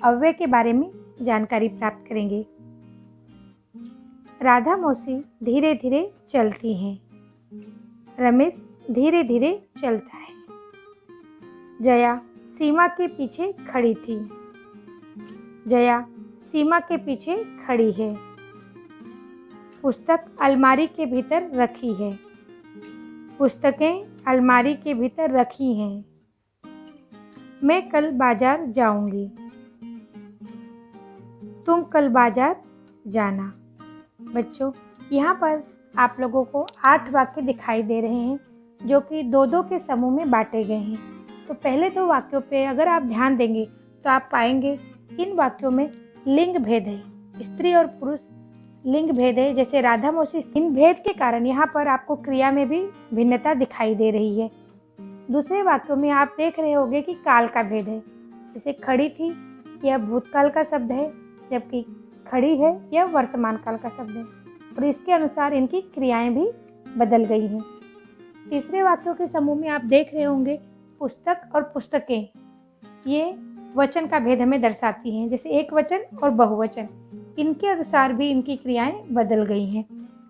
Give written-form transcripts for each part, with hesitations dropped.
अव्यय के बारे में जानकारी प्राप्त करेंगे। राधा मौसी धीरे धीरे चलती हैं। रमेश धीरे धीरे चलता है। जया सीमा के पीछे खड़ी थी। जया सीमा के पीछे खड़ी है। पुस्तक अलमारी के भीतर रखी है। पुस्तकें अलमारी के भीतर रखी हैं। मैं कल बाजार जाऊंगी। तुम कल बाजार जाना। बच्चों, यहाँ पर आप लोगों को 8 वाक्य दिखाई दे रहे हैं जो कि 2-2 के समूह में बांटे गए हैं। तो पहले 2 वाक्यों पे अगर आप ध्यान देंगे तो आप पाएंगे इन वाक्यों में लिंग भेद है, स्त्री और पुरुष लिंग भेद है। जैसे राधा मौसी, इन भेद के कारण यहाँ पर आपको क्रिया में भी भिन्नता दिखाई दे रही है। दूसरे वाक्यों में आप देख रहे होंगे कि काल का भेद है। जैसे खड़ी थी, यह भूतकाल का शब्द है, जबकि खड़ी है यह वर्तमान काल का शब्द है और इसके अनुसार इनकी क्रियाएं भी बदल गई हैं। तीसरे वाक्यों के समूह में आप देख रहे होंगे पुस्तक और पुस्तकें, ये वचन का भेद हमें दर्शाती हैं। जैसे एक वचन और बहुवचन, इनके अनुसार भी इनकी क्रियाएं बदल गई हैं,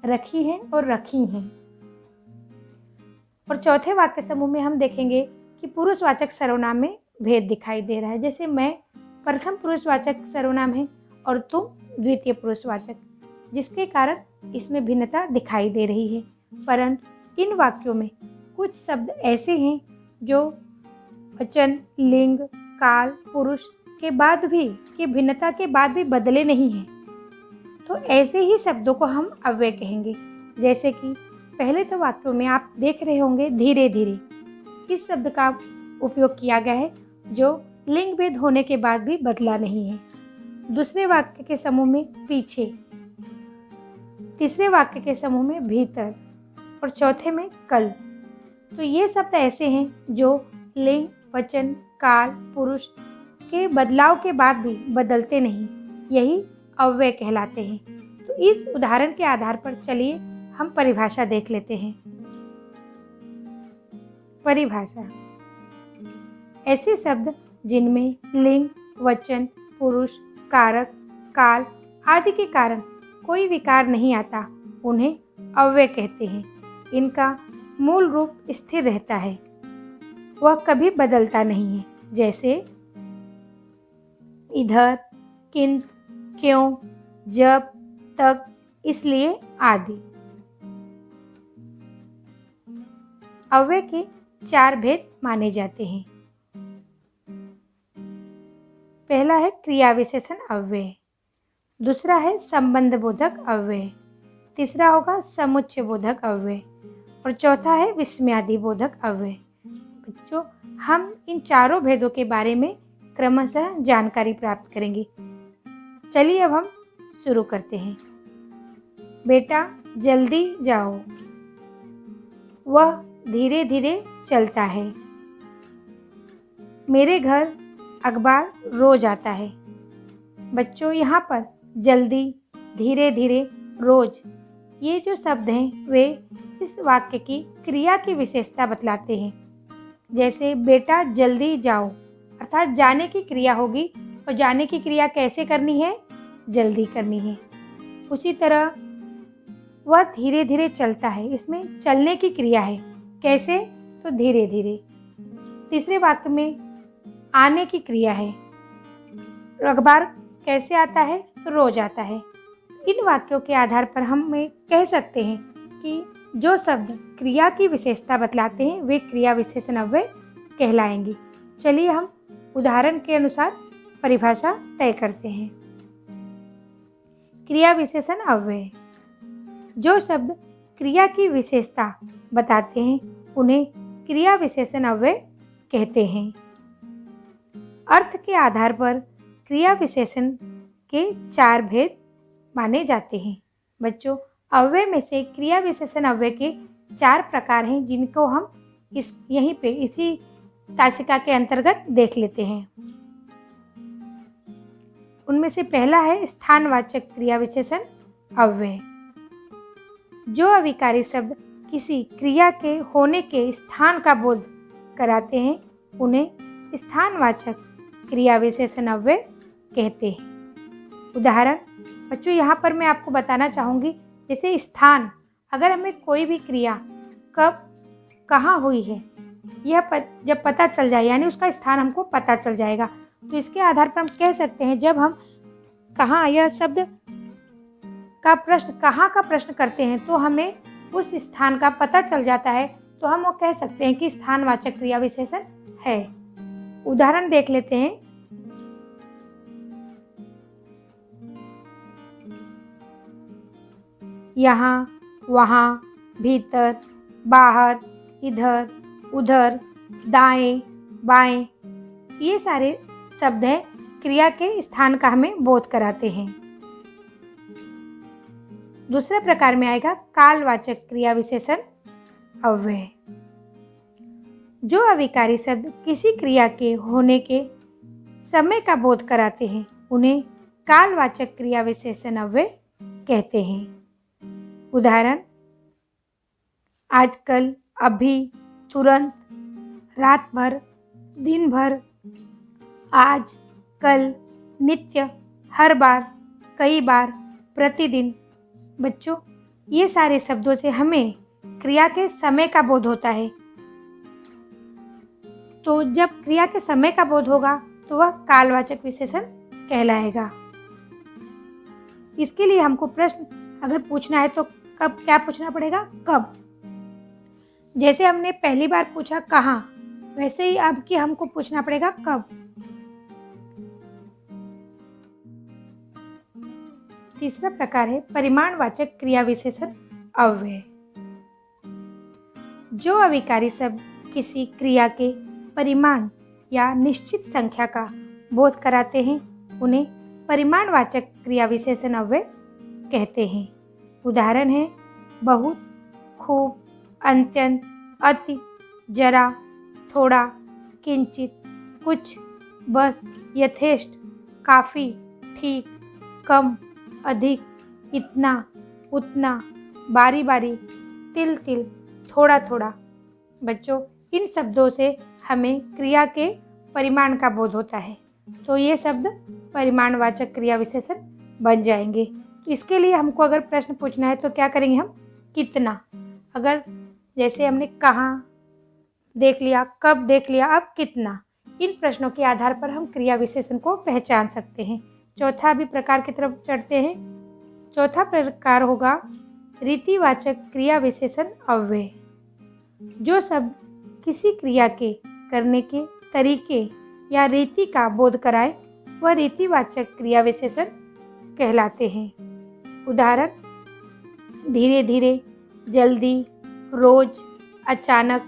रखी हैं और रखी हैं। और चौथे वाक्य समूह में हम देखेंगे कि पुरुषवाचक सर्वनाम में भेद दिखाई दे रहा है। जैसे मैं प्रथम पुरुषवाचक सर्वनाम है और तुम द्वितीय पुरुषवाचक, जिसके कारण इसमें भिन्नता दिखाई दे रही है। परंतु इन वाक्यों में कुछ शब्द ऐसे हैं जो वचन, लिंग, काल, पुरुष के बाद भी, की भिन्नता के बाद भी बदले नहीं हैं। तो ऐसे ही शब्दों को हम अव्यय कहेंगे। जैसे कि पहले 2 वाक्यों में आप देख रहे होंगे धीरे धीरे, इस शब्द का उपयोग किया गया है जो लिंग भेद होने के बाद भी बदला नहीं है। दूसरे वाक्य के समूह में पीछे, तीसरे वाक्य के समूह में भीतर और चौथे में कल। तो ये शब्द ऐसे हैं जो लिंग, वचन, काल, पुरुष के बदलाव के बाद भी बदलते नहीं, यही अव्यय कहलाते हैं। तो इस उदाहरण के आधार पर चलिए हम परिभाषा देख लेते हैं। परिभाषा: ऐसे शब्द जिनमें लिंग, वचन, पुरुष, कारक, काल आदि के कारण कोई विकार नहीं आता, उन्हें अव्यय कहते हैं। इनका मूल रूप स्थिर रहता है, वह कभी बदलता नहीं है। जैसे इधर, किंतु, क्यों, जब, तक, इसलिए आदि। अव्यय के 4 भेद माने जाते हैं। पहला है क्रिया विशेषण अव्यय, दूसरा है संबंध बोधक अव्यय, तीसरा होगा समुच्चय बोधक अव्यय और चौथा है विस्मयादि बोधक अव्यय। बच्चों, हम इन 4 भेदों के बारे में क्रमशः जानकारी प्राप्त करेंगे। चलिए अब हम शुरू करते हैं। बेटा जल्दी जाओ। वह धीरे धीरे चलता है। मेरे घर अखबार रोज आता है। बच्चों, यहाँ पर जल्दी, धीरे धीरे, रोज, ये जो शब्द हैं वे इस वाक्य की क्रिया की विशेषता बतलाते हैं। जैसे बेटा जल्दी जाओ, अर्थात जाने की क्रिया होगी और जाने की क्रिया कैसे करनी है? जल्दी करनी है। उसी तरह वह धीरे धीरे चलता है, इसमें चलने की क्रिया है। कैसे? तो धीरे धीरे। तीसरे वाक्य में आने की क्रिया है। अखबार कैसे आता है? तो रोज आता है। इन वाक्यों के आधार पर हम कह सकते हैं कि जो शब्द क्रिया की विशेषता बतलाते हैं वे क्रिया विशेषण अव्यय कहलाएंगे। चलिए हम उदाहरण के अनुसार परिभाषा तय करते हैं। क्रिया विशेषण अव्यय: जो शब्द क्रिया की विशेषता बताते हैं उन्हें क्रिया विशेषण अव्यय कहते हैं। अर्थ के आधार पर क्रिया विशेषण के 4 भेद माने जाते हैं। बच्चों, अव्यय में से क्रिया विशेषण अव्यय के 4 प्रकार हैं जिनको हम इसी तासिका के अंतर्गत देख लेते हैं। उनमें से पहला है स्थानवाचक क्रिया विशेषण अव्यय। जो अविकारी शब्द किसी क्रिया के होने के स्थान का बोध कराते हैं उन्हें स्थानवाचक क्रिया विशेषण अव्यय कहते हैं। उदाहरण बच्चों यहाँ पर मैं आपको बताना चाहूँगी, जैसे स्थान, अगर हमें कोई भी क्रिया कब कहाँ हुई है यह जब पता चल जाए, यानी उसका स्थान हमको पता चल जाएगा, तो इसके आधार पर हम कह सकते हैं जब हम कहाँ यह शब्द का प्रश्न, कहाँ का प्रश्न करते हैं तो हमें उस स्थान का पता चल जाता है, तो हम वो कह सकते हैं कि स्थानवाचक क्रिया विशेषण है। उदाहरण देख लेते हैं। यहाँ, वहाँ, भीतर, बाहर, इधर, उधर, दाएं, बाएं, ये सारे शब्द हैं क्रिया के स्थान का हमें बोध कराते हैं। दूसरे प्रकार में आएगा कालवाचक क्रिया विशेषण अव्यय। जो अविकारी शब्द किसी क्रिया के होने के समय का बोध कराते हैं उन्हें कालवाचक क्रिया विशेषण अव्यय कहते हैं। उदाहरण आजकल, अभी, तुरंत, रात भर, दिन भर, आज, कल, नित्य, हर बार, कई बार, प्रतिदिन। बच्चों ये सारे शब्दों से हमें क्रिया के समय का बोध होता है, तो जब क्रिया के समय का बोध होगा तो वह कालवाचक विशेषण कहलाएगा। इसके लिए हमको प्रश्न अगर पूछना है तो कब क्या पूछना पड़ेगा? कब। जैसे हमने पहली बार पूछा कहाँ, वैसे ही अब की हमको पूछना पड़ेगा कब। तीसरा प्रकार है परिमाणवाचक क्रिया विशेषण अव्यय। जो अविकारी शब्द किसी क्रिया के परिमाण या निश्चित संख्या का बोध कराते हैं उन्हें परिमाणवाचक क्रिया विशेषण अव्यय कहते हैं। उदाहरण है बहुत, खूब, अत्यंत, अति, जरा, थोड़ा, किंचित, कुछ, बस, यथेष्ट, काफ़ी, ठीक, कम, अधिक, इतना, उतना, बारी बारी, तिल तिल, थोड़ा थोड़ा। बच्चों इन शब्दों से हमें क्रिया के परिमाण का बोध होता है, तो ये शब्द परिमाणवाचक क्रिया विशेषण बन जाएंगे। तो इसके लिए हमको अगर प्रश्न पूछना है तो क्या करेंगे हम? कितना। अगर जैसे हमने कहाँ देख लिया, कब देख लिया, अब कितना। इन प्रश्नों के आधार पर हम क्रिया विशेषण को पहचान सकते हैं। चौथा भी प्रकार की तरफ चढ़ते हैं। चौथा प्रकार होगा रीतिवाचक क्रिया विशेषण अव्यय। जो शब्द किसी क्रिया के करने के तरीके या रीति का बोध कराए वह रीतिवाचक क्रिया विशेषण कहलाते हैं। उदाहरण धीरे धीरे, जल्दी, रोज, अचानक,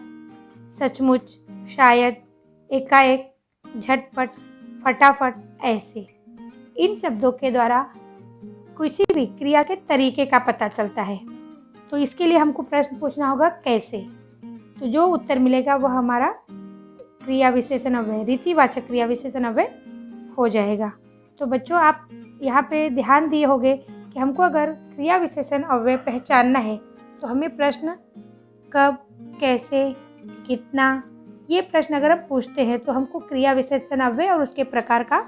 सचमुच, शायद, एकाएक, झटपट, फटाफट, ऐसे। इन शब्दों के द्वारा किसी भी क्रिया के तरीके का पता चलता है, तो इसके लिए हमको प्रश्न पूछना होगा कैसे। तो जो उत्तर मिलेगा वह हमारा क्रिया विशेषण अव्यय, रीतिवाचक क्रिया विशेषण अव्यय हो जाएगा। तो बच्चों आप यहाँ पे ध्यान दिए होंगे कि हमको अगर क्रिया विशेषण अव्यय पहचानना है तो हमें प्रश्न कब, कैसे, कितना, ये प्रश्न अगर हम पूछते हैं तो हमको क्रिया विशेषण अव्यय और उसके प्रकार का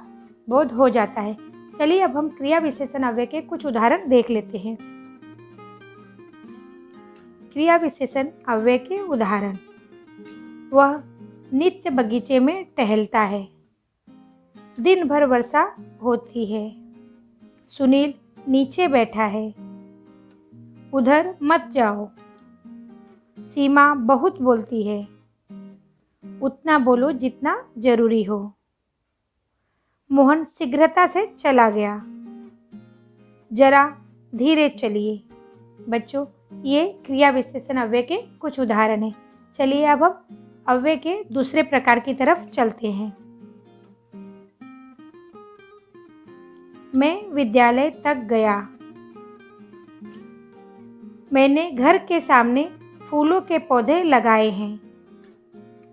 बोध हो जाता है। चलिए अब हम क्रिया विशेषण अव्यय के कुछ उदाहरण देख लेते हैं। क्रिया विशेषण अव्यय के उदाहरण: वह नित्य बगीचे में टहलता है, दिन भर वर्षा होती है, सुनील नीचे बैठा है, उधर मत जाओ, सीमा बहुत बोलती है, उतना बोलो जितना जरूरी हो, मोहन शीघ्रता से चला गया, जरा धीरे चलिए। बच्चों ये क्रिया विशेषण अव्यय के कुछ उदाहरण हैं। चलिए अब हम अव्यय के दूसरे प्रकार की तरफ चलते हैं। मैं विद्यालय तक गया, मैंने घर के सामने फूलों के पौधे लगाए हैं,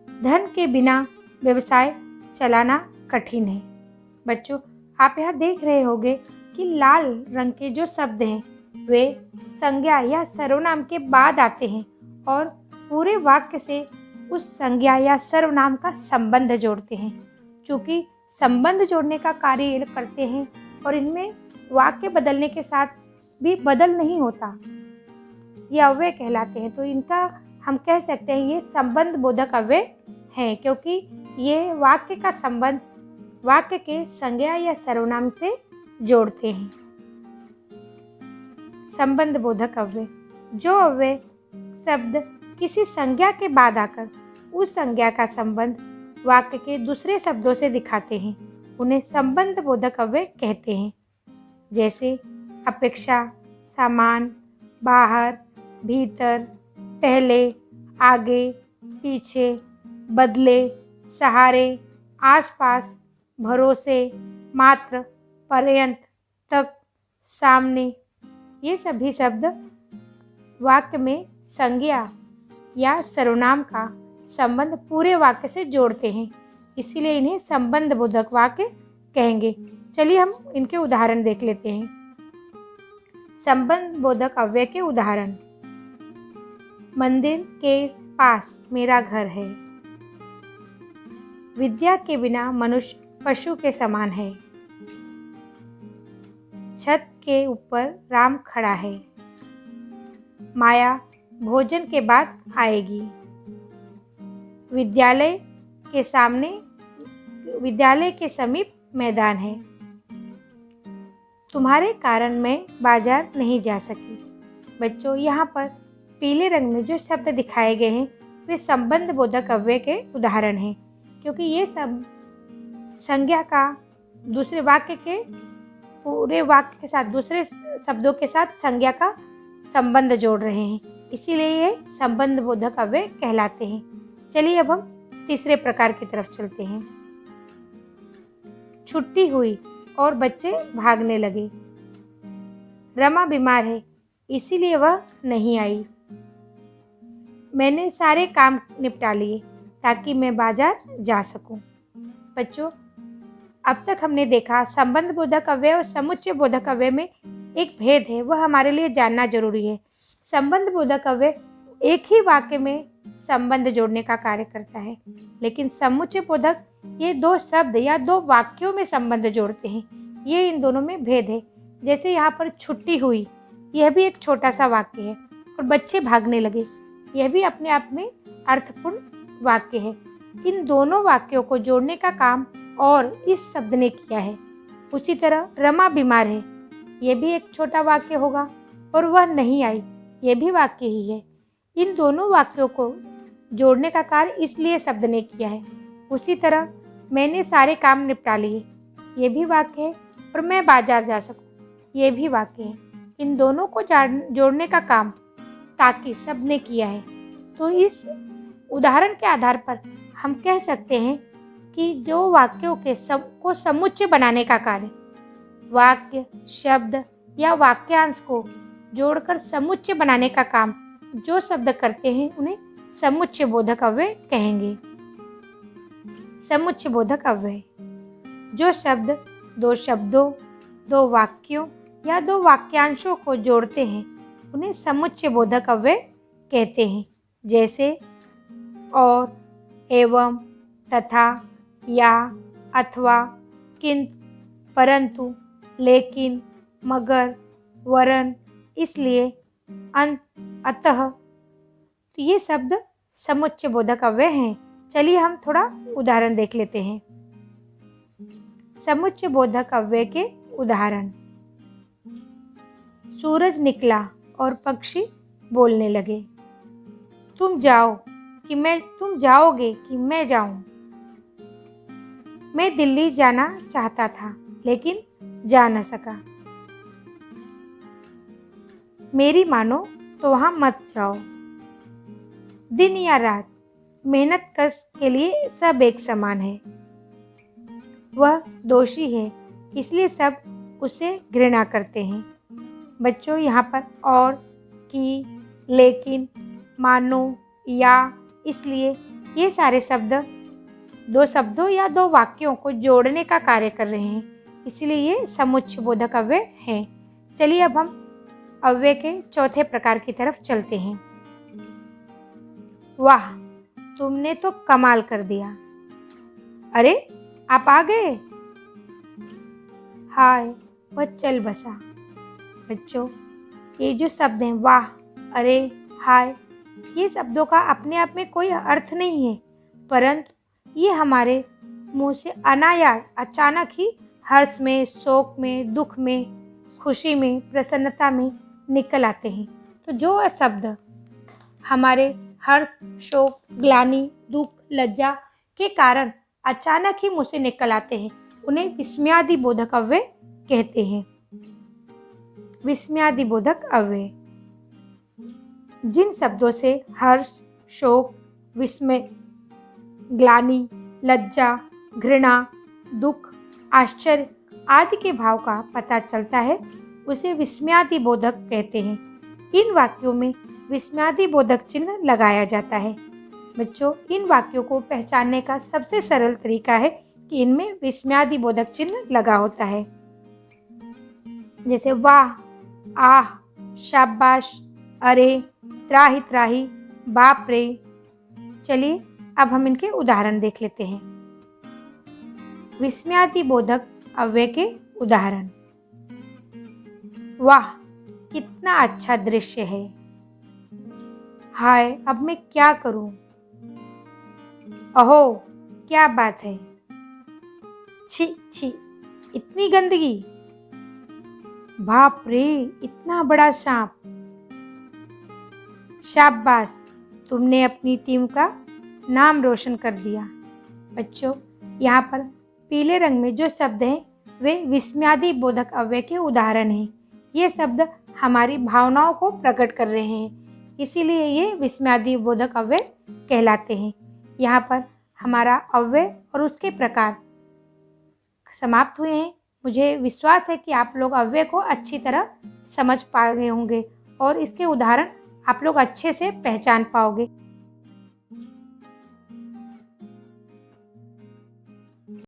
धन के बिना व्यवसाय चलाना कठिन है। बच्चों आप यहाँ देख रहे होंगे कि लाल रंग के जो शब्द हैं वे संज्ञा या सर्वनाम के बाद आते हैं और पूरे वाक्य से उस संज्ञा या सर्वनाम का संबंध जोड़ते हैं। चूँकि संबंध जोड़ने का कार्य ये करते हैं और इनमें वाक्य बदलने के साथ भी बदल नहीं होता, ये अव्यय कहलाते हैं। तो इनका हम कह सकते हैं ये संबंध बोधक अव्यय हैं, क्योंकि ये वाक्य का संबंध वाक्य के संज्ञा या सर्वनाम से जोड़ते हैं। संबंध बोधक अव्यय, जो अव्यय शब्द किसी संज्ञा के बाद आकर उस संज्ञा का संबंध वाक्य के दूसरे शब्दों से दिखाते हैं, उन्हें संबंध बोधक अव्यय कहते हैं। जैसे अपेक्षा, सामान, बाहर, भीतर, पहले, आगे, पीछे, बदले, सहारे, आसपास, भरोसे, मात्र, पर्यंत, तक, सामने। ये सभी शब्द वाक्य में संज्ञा या सर्वनाम का संबंध पूरे वाक्य से जोड़ते हैं, इसीलिए इन्हें संबंध बोधक वाक्य कहेंगे। चलिए हम इनके उदाहरण देख लेते हैं। संबंध बोधक अव्यय के उदाहरण। मंदिर के पास मेरा घर है। विद्या के बिना मनुष्य पशु के समान है। छत के ऊपर राम खड़ा है। माया भोजन के बाद आएगी। विद्यालय के समीप मैदान है। तुम्हारे कारण मैं बाजार नहीं जा सकी। बच्चों, यहाँ पर पीले रंग में जो शब्द दिखाए गए हैं वे संबंध बोधक अव्यय के उदाहरण हैं, क्योंकि ये सब संज्ञा का दूसरे वाक्य के पूरे वाक्य के साथ दूसरे शब्दों के साथ संज्ञा का संबंध जोड़ रहे हैं, इसीलिए ये संबंध बोधक अव्यय कहलाते हैं। चलिए अब हम तीसरे प्रकार की तरफ चलते हैं। छुट्टी हुई और बच्चे भागने लगे। रमा बीमार है, इसीलिए वह नहीं आई। मैंने सारे काम निपटा लिए ताकि मैं बाजार जा सकूं। बच्चों, अब तक हमने देखा संबंध बोधक अव्यय और समुच्चय बोधक अव्यय में एक भेद है, वह हमारे लिए जानना जरूरी है। संबंध बोधक अव्यय एक ही वाक्य में संबंध जोड़ने का कार्य करता है, लेकिन समुच्चय बोधक ये दो शब्द या दो वाक्यों में संबंध जोड़ते हैं। ये इन दोनों में भेद है। जैसे यहाँ पर छुट्टी हुई, यह भी एक छोटा सा वाक्य है, और बच्चे भागने लगे, यह भी अपने आप में अर्थपूर्ण वाक्य है। इन दोनों वाक्यों को जोड़ने का काम और इस शब्द ने किया है। उसी तरह रमा बीमार है, यह भी एक छोटा वाक्य होगा, और वह नहीं आई, यह भी वाक्य ही है। इन दोनों वाक्यों को जोड़ने का कार्य इसलिए शब्द ने किया है। उसी तरह मैंने सारे काम निपटा लिए, ये भी वाक्य है, और मैं बाजार जा सकूं, ये भी वाक्य है। इन दोनों को जोड़ने का काम ताकि शब्द ने किया है। तो इस उदाहरण के आधार पर हम कह सकते हैं कि जो वाक्यों के को समुच्चय बनाने का कार्य, वाक्य, शब्द या वाक्यांश को जोड़कर समुच्चय बनाने का काम जो शब्द करते हैं उन्हें समुच्चय बोधक अव्यय कहेंगे। समुच्चय बोधक अव्यय, जो शब्द दो शब्दों, दो वाक्यों या दो वाक्यांशों को जोड़ते हैं उन्हें समुच्चय बोधक अव्यय कहते हैं। जैसे और, एवं, तथा, या, अथवा, किंतु, परंतु, लेकिन, मगर, वरन, इसलिए, अतः। तो ये शब्द समुच्चय बोधक अव्यय हैं। चलिए हम थोड़ा उदाहरण देख लेते हैं। समुच्चय बोधक अव्यय के उदाहरण। सूरज निकला और पक्षी बोलने लगे। तुम जाओगे कि मैं जाऊं। मैं दिल्ली जाना चाहता था लेकिन जा न सका। मेरी मानो तो वहां मत जाओ। दिन या रात, मेहनत कश के लिए सब एक समान है। वह दोषी है, इसलिए सब उसे घृणा करते हैं। बच्चों, यहाँ पर और, कि, लेकिन, मानो, या, इसलिए ये सारे शब्द दो शब्दों या दो वाक्यों को जोड़ने का कार्य कर रहे हैं, इसलिए ये समुच्चय बोधक अव्यय हैं। चलिए अब हम अव्यय के चौथे प्रकार की तरफ चलते हैं। वाह, तुमने तो कमाल कर दिया। अरे, आप आ गए। हाय, वह चल बसा। बच्चों, ये जो शब्द हैं वाह, अरे, हाय, ये शब्दों का अपने आप में कोई अर्थ नहीं है, परंतु ये हमारे मुंह से अनायास अचानक ही हर्ष में, शोक में, दुख में, खुशी में, प्रसन्नता में निकल आते हैं। तो जो शब्द हमारे हर्ष, शोक, ग्लानि, दुख, लज्जा के कारण अचानक ही मुंह से निकल आते हैं, उन्हें विस्मयादिबोधक अव्यय कहते हैं। विस्मयादिबोधक अव्यय जिन शब्दों से हर्ष, शोक, विस्मय, ग्लानि, लज्जा, घृणा, दुख, आश्चर्य आदि के भाव का पता चलता है, उसे विस्मयादिबोधक कहते हैं। इन वाक्यों में विस्मयादिबोधक चिन्ह लगाया जाता है। बच्चों, इन वाक्यों को पहचानने का सबसे सरल तरीका है कि इनमें विस्मयादिबोधक चिन्ह लगा होता है। जैसे वाह, आह, शाबाश, अरे, त्राहि त्राहि, बाप रे। चलिए अब हम इनके उदाहरण देख लेते हैं। विस्मयादिबोधक अव्यय के उदाहरण। वाह, कितना अच्छा दृश्य है। हाय, अब मैं क्या करूं। अहो, क्या बात है। छी छी, इतनी गंदगी। बाप रे, इतना बड़ा सांप। शाबाश, तुमने अपनी टीम का नाम रोशन कर दिया। बच्चों, यहाँ पर पीले रंग में जो शब्द हैं वे विस्मयादिबोधक अव्यय के उदाहरण हैं। ये शब्द हमारी भावनाओं को प्रकट कर रहे हैं, इसीलिए ये विस्मयादिबोधक अव्यय कहलाते हैं। यहाँ पर हमारा अव्यय और उसके प्रकार समाप्त हुए हैं। मुझे विश्वास है कि आप लोग अव्यय को अच्छी तरह समझ पा गए होंगे और इसके उदाहरण आप लोग अच्छे से पहचान पाओगे।